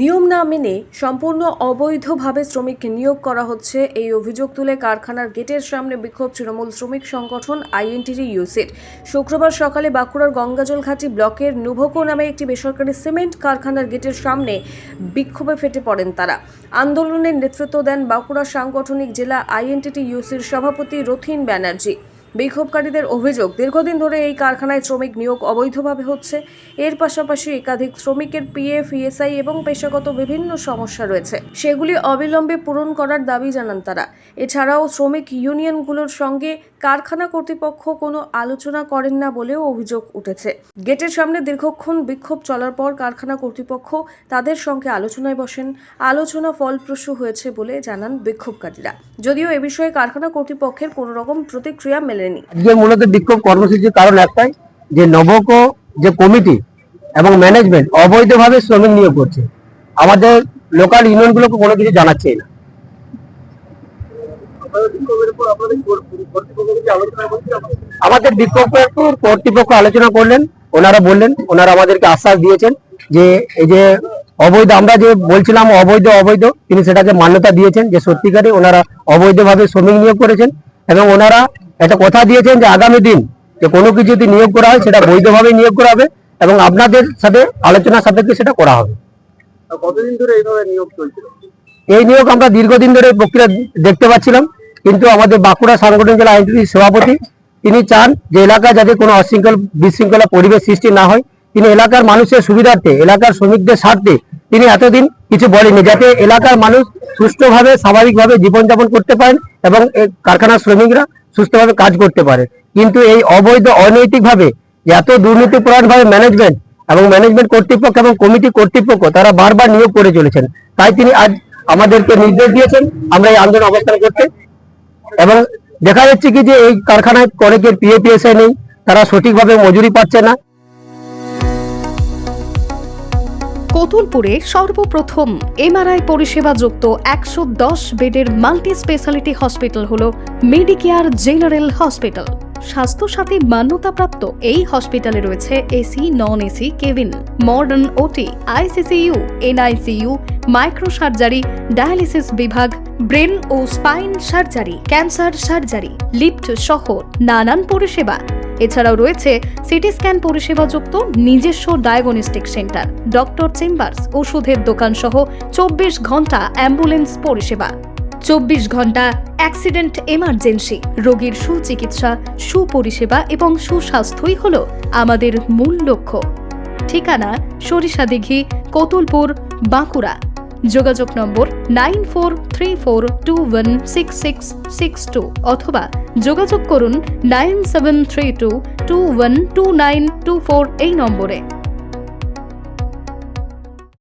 নিয়ম না মেনে সম্পূর্ণ অবৈধভাবে শ্রমিক নিয়োগ করা হচ্ছে এই অভিযোগ তুলে কারখানার গেটের সামনে বিক্ষোভ তৃণমূল শ্রমিক সংগঠন আইএনটিটিইউসির। শুক্রবার সকালে বাঁকুড়ার গঙ্গাজলঘাটি ব্লকের নুভোকো নামে একটি বেসরকারি সিমেন্ট কারখানার গেটের সামনে বিক্ষোভে ফেটে পড়েন তারা। আন্দোলনের নেতৃত্ব দেন বাঁকুড়া সাংগঠনিক জেলা আইএনটিটিইউসির সভাপতি রথিন ব্যানার্জি। বিক্ষোভকারীদের অভিযোগ, দীর্ঘদিন ধরে এই কারখানায় শ্রমিক নিয়োগ অবৈধভাবে হচ্ছে। এর পাশাপাশি একাধিক শ্রমিকের পিএফ, ইএসআই এবং পেশাগত বিভিন্ন সমস্যা রয়েছে, সেগুলি অবিলম্বে পূরণ করার দাবি জানান তারা। এছাড়াও শ্রমিক ইউনিয়নগুলোর সঙ্গে কারখানা কর্তৃপক্ষ কোনো আলোচনা করেন না বলেও অভিযোগ উঠেছে। গেটের সামনে দীর্ঘক্ষণ বিক্ষোভ চলার পর কারখানা কর্তৃপক্ষ তাদের সঙ্গে আলোচনায় বসেন। আলোচনা ফলপ্রসূ হয়েছে বলে জানান বিক্ষোভকারীরা, যদিও এ বিষয়ে কারখানা কর্তৃপক্ষের কোনো রকম প্রতিক্রিয়া মেলেনি। আজকে মূলত বিক্ষোভ কর্মসূচির কারণ একটাই, যে নবকো যে কমিটি এবং ম্যানেজমেন্ট অবৈধভাবে শ্রমিক নিয়োগ করছে, আমাদের লোকাল ইউনিয়নগুলোকে কোনো কিছু জানাচ্ছে না। আমাদের বিক্ষোভের কর্তৃপক্ষ আলোচনা করলেন, ওনারা বললেন, ওনারা আমাদেরকে আশ্বাস দিয়েছেন যে এই যে অবৈধ, আমরা যে বলছিলাম অবৈধ, তিনি সেটাকে মান্যতা দিয়েছেন যে সত্যিকারে ওনারা অবৈধভাবে শ্রমিক নিয়োগ করেছেন এবং ওনারা একটা কথা দিয়েছেন যে আগামী দিন যে কোনো কিছু যদি নিয়োগ করা হয় সেটা বৈধভাবে নিয়োগ করা হবে এবং আপনাদের সাথে আলোচনা সাপেক্ষে সেটা করা হবে। কতদিন ধরে এইভাবে নিয়োগ চলছিল? এই নিয়োগ আমরা দীর্ঘদিন ধরে প্রক্রিয়া দেখতে পাচ্ছিলাম, কিন্তু আমাদের বাঁকুড়া সাংগঠনিক জেলা আইনজীবী সভাপতি তিনি চান যে এলাকায় যাতে কোনো বিশৃঙ্খলা পরিবেশ সৃষ্টি না হয়। তিনি এলাকার মানুষের সুবিধার্থে, এলাকার শ্রমিকদের স্বার্থে তিনি এতদিন কিছু বলেনি, যাতে এলাকার মানুষ সুষ্ঠুভাবে স্বাভাবিকভাবে জীবনযাপন করতে পারেন এবং কারখানার শ্রমিকরা সুস্থভাবে কাজ করতে পারে। কিন্তু এই অবৈধ অনৈতিকভাবে এত দুর্নীতিপরায়ণভাবে ম্যানেজমেন্ট কর্তৃপক্ষ এবং কমিটি কর্তৃপক্ষ তারা বারবার নিয়োগ করে চলেছেন। তাই তিনি আজ আমাদেরকে নির্দেশ দিয়েছেন আমরা এই আন্দোলন অবস্থান করতে। এবং দেখা যাচ্ছে কি যে এই কারখানায় অনেকের পিএফ নেই, তারা সঠিকভাবে মজুরি পাচ্ছে না। কোতুলপুরে সর্বপ্রথম এমআরআই পরিষেবা যুক্ত 110 বেডের মাল্টি স্পেশালিটি হসপিটাল হল মেডিকেয়ার জেনারেল হসপিটাল। স্বাস্থ্যসাথী মান্যতাপ্রাপ্ত এই হসপিটালে রয়েছে AC, non AC cabin, modern OT, ICCU, NICU, micro surgery, dialysis বিভাগ, ব্রেন ও spine surgery, cancer surgery, lift সহ নানান পরিষেবা। এছাড়াও রয়েছে সিটি স্ক্যান পরিষেবা যুক্ত নিজস্ব ডায়াগনস্টিক সেন্টার, ডক্টর চেম্বার্স, ওষুধের দোকান সহ 24 ঘন্টা অ্যাম্বুলেন্স পরিষেবা। 24 ঘন্টা অ্যাক্সিডেন্ট এমার্জেন্সি, রোগীর সুচিকিৎসা, সুপরিষেবা এবং সুস্বাস্থ্যই হল আমাদের মূল লক্ষ্য। ঠিকানা সরিষাদিঘি, কোতুলপুর, বাঁকুড়া। যোগাযোগ নম্বর 9434216662 অথবা যোগাযোগ করুন 9732212924 এই নম্বরে।